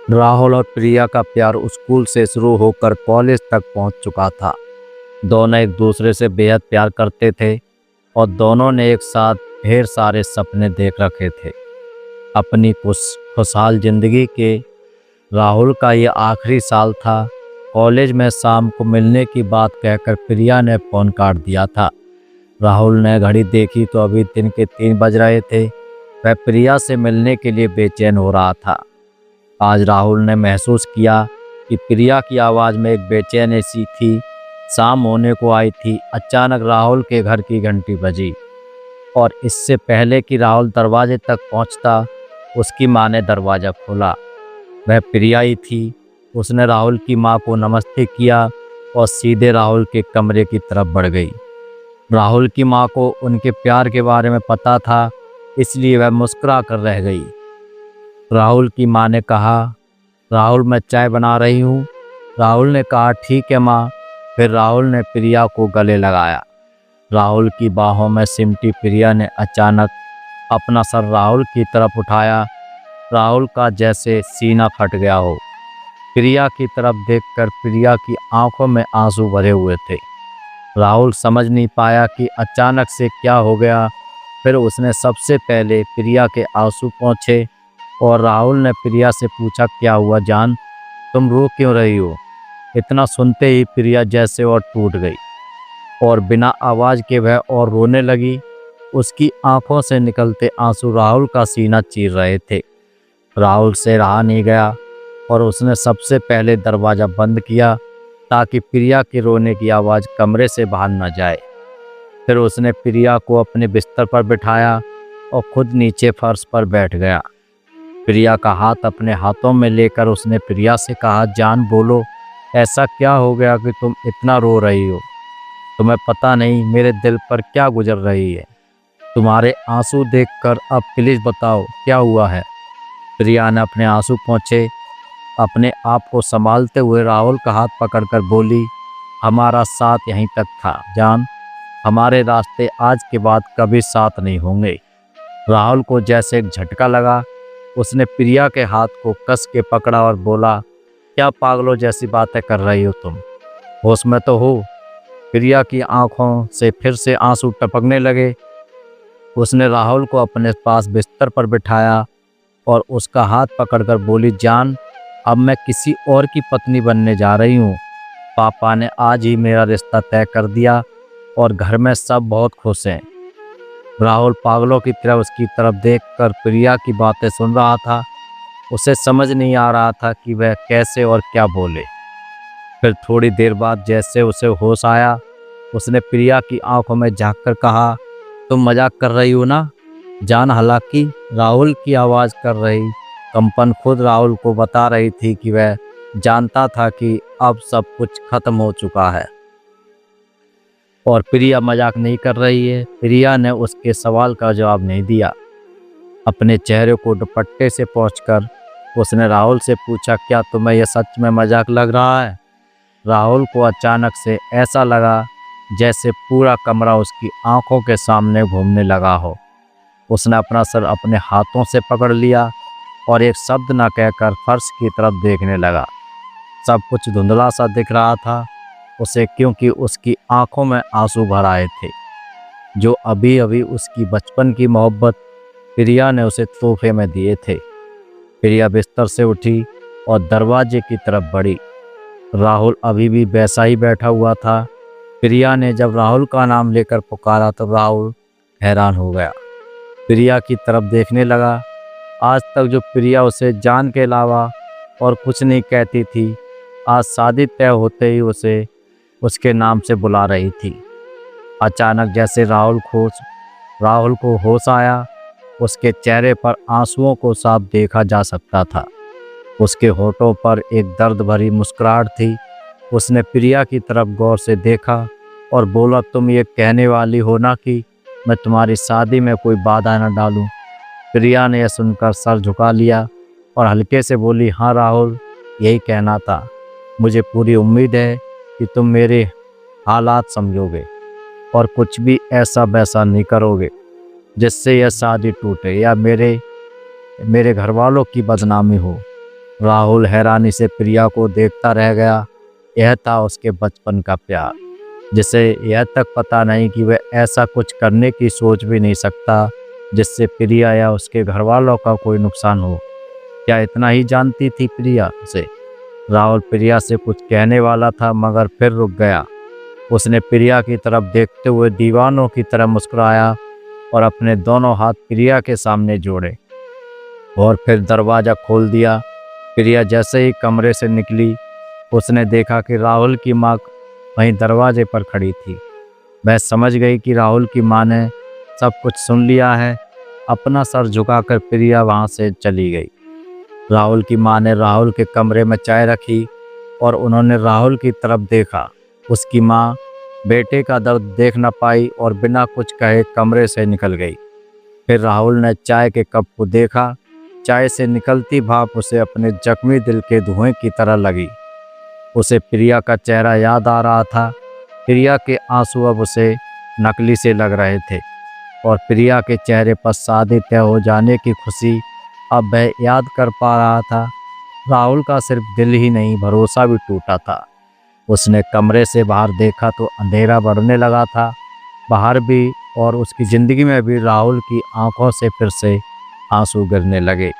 राहुल और प्रिया का प्यार स्कूल से शुरू होकर कॉलेज तक पहुंच चुका था। दोनों एक दूसरे से बेहद प्यार करते थे और दोनों ने एक साथ ढेर सारे सपने देख रखे थे। अपनी खुशहाल जिंदगी के राहुल का ये आखिरी साल था। कॉलेज में शाम को मिलने की बात कहकर प्रिया ने फ़ोन काट दिया था। राहुल ने घड़ी देखी तो अभी दिन के 3 बज रहे थे। वह प्रिया से मिलने के लिए बेचैन हो रहा था। आज राहुल ने महसूस किया कि प्रिया की आवाज़ में एक बेचैनी सी थी। शाम होने को आई थी। अचानक राहुल के घर की घंटी बजी और इससे पहले कि राहुल दरवाजे तक पहुंचता, उसकी माँ ने दरवाज़ा खोला। वह प्रिया ही थी। उसने राहुल की माँ को नमस्ते किया और सीधे राहुल के कमरे की तरफ बढ़ गई। राहुल की माँ को उनके प्यार के बारे में पता था, इसलिए वह मुस्कुरा कर रह गई। राहुल की माँ ने कहा, राहुल मैं चाय बना रही हूँ। राहुल ने कहा ठीक है माँ। फिर राहुल ने प्रिया को गले लगाया। राहुल की बाहों में सिमटी प्रिया ने अचानक अपना सर राहुल की तरफ उठाया। राहुल का जैसे सीना फट गया हो। प्रिया की तरफ देखकर प्रिया की आंखों में आंसू भरे हुए थे। राहुल समझ नहीं पाया कि अचानक से क्या हो गया। फिर उसने सबसे पहले प्रिया के आंसू पोंछे और राहुल ने प्रिया से पूछा क्या हुआ जान, तुम रो क्यों रही हो। इतना सुनते ही प्रिया जैसे और टूट गई और बिना आवाज़ के वह और रोने लगी। उसकी आंखों से निकलते आंसू राहुल का सीना चीर रहे थे। राहुल से रहा नहीं गया और उसने सबसे पहले दरवाज़ा बंद किया ताकि प्रिया के रोने की आवाज़ कमरे से बाहर न जाए। फिर उसने प्रिया को अपने बिस्तर पर बिठाया और खुद नीचे फर्श पर बैठ गया। प्रिया का हाथ अपने हाथों में लेकर उसने प्रिया से कहा, जान बोलो, ऐसा क्या हो गया कि तुम इतना रो रही हो। तुम्हें पता नहीं मेरे दिल पर क्या गुजर रही है। तुम्हारे आंसू देखकर अब प्लीज़ बताओ क्या हुआ है। प्रिया ने अपने आंसू पोंछे। अपने आप को संभालते हुए राहुल का हाथ पकड़कर बोली, हमारा साथ यहीं तक था जान। हमारे रास्ते आज के बाद कभी साथ नहीं होंगे। राहुल को जैसे एक झटका लगा। उसने प्रिया के हाथ को कस के पकड़ा और बोला, क्या पागलों जैसी बातें कर रही हो तुम, होश में तो हो। प्रिया की आंखों से फिर से आंसू टपकने लगे। उसने राहुल को अपने पास बिस्तर पर बिठाया और उसका हाथ पकड़कर बोली, जान अब मैं किसी और की पत्नी बनने जा रही हूँ। पापा ने आज ही मेरा रिश्ता तय कर दिया और घर में सब बहुत खुश हैं। राहुल पागलों की तरह उसकी तरफ देखकर प्रिया की बातें सुन रहा था। उसे समझ नहीं आ रहा था कि वह कैसे और क्या बोले। फिर थोड़ी देर बाद जैसे उसे होश आया, उसने प्रिया की आंखों में झांककर कहा, तुम मजाक कर रही हो ना जान। हालांकि राहुल की आवाज़ कर रही कंपन खुद राहुल को बता रही थी कि वह जानता था कि अब सब कुछ खत्म हो चुका है और प्रिया मजाक नहीं कर रही है। प्रिया ने उसके सवाल का जवाब नहीं दिया। अपने चेहरे को दुपट्टे से पोंछकर उसने राहुल से पूछा, क्या तुम्हें यह सच में मजाक लग रहा है। राहुल को अचानक से ऐसा लगा जैसे पूरा कमरा उसकी आंखों के सामने घूमने लगा हो। उसने अपना सर अपने हाथों से पकड़ लिया और एक शब्द न कहकर फर्श की तरफ देखने लगा। सब कुछ धुंधला सा दिख रहा था उसे, क्योंकि उसकी आंखों में आंसू भर आए थे जो अभी अभी उसकी बचपन की मोहब्बत प्रिया ने उसे तोहफे में दिए थे। प्रिया बिस्तर से उठी और दरवाजे की तरफ बढ़ी। राहुल अभी भी वैसा ही बैठा हुआ था। प्रिया ने जब राहुल का नाम लेकर पुकारा तो राहुल हैरान हो गया। प्रिया की तरफ देखने लगा। आज तक जो प्रिया उसे जान के अलावा और कुछ नहीं कहती थी, आज शादी तय होते ही उसे उसके नाम से बुला रही थी। अचानक जैसे राहुल को होश आया, उसके चेहरे पर आंसुओं को साफ देखा जा सकता था। उसके होठों पर एक दर्द भरी मुस्कुराहट थी। उसने प्रिया की तरफ गौर से देखा और बोला, तुम ये कहने वाली हो ना कि मैं तुम्हारी शादी में कोई बाधा न डालूं। प्रिया ने यह सुनकर सर झुका लिया और हल्के से बोली, हाँ राहुल, यही कहना था। मुझे पूरी उम्मीद है कि तुम मेरे हालात समझोगे और कुछ भी ऐसा वैसा नहीं करोगे जिससे यह शादी टूटे या मेरे घर वालों की बदनामी हो। राहुल हैरानी से प्रिया को देखता रह गया। यह था उसके बचपन का प्यार, जिसे यह तक पता नहीं कि वह ऐसा कुछ करने की सोच भी नहीं सकता जिससे प्रिया या उसके घर वालों का कोई नुकसान हो। क्या इतना ही जानती थी प्रिया से? राहुल प्रिया से कुछ कहने वाला था मगर फिर रुक गया। उसने प्रिया की तरफ देखते हुए दीवानों की तरह मुस्कुराया और अपने दोनों हाथ प्रिया के सामने जोड़े और फिर दरवाज़ा खोल दिया। प्रिया जैसे ही कमरे से निकली, उसने देखा कि राहुल की माँ वहीं दरवाजे पर खड़ी थी। वह समझ गई कि राहुल की माँ ने सब कुछ सुन लिया है। अपना सर झुकाकर प्रिया वहाँ से चली गई। राहुल की माँ ने राहुल के कमरे में चाय रखी और उन्होंने राहुल की तरफ देखा। उसकी माँ बेटे का दर्द देख न पाई और बिना कुछ कहे कमरे से निकल गई। फिर राहुल ने चाय के कप को देखा। चाय से निकलती भाप उसे अपने जख्मी दिल के धुएं की तरह लगी। उसे प्रिया का चेहरा याद आ रहा था। प्रिया के आंसू अब उसे नकली से लग रहे थे और प्रिया के चेहरे पर शादी तय हो जाने की खुशी अब वह याद कर पा रहा था। राहुल का सिर्फ दिल ही नहीं, भरोसा भी टूटा था। उसने कमरे से बाहर देखा तो अंधेरा बढ़ने लगा था। बाहर भी और उसकी ज़िंदगी में भी राहुल की आंखों से फिर से आंसू गिरने लगे।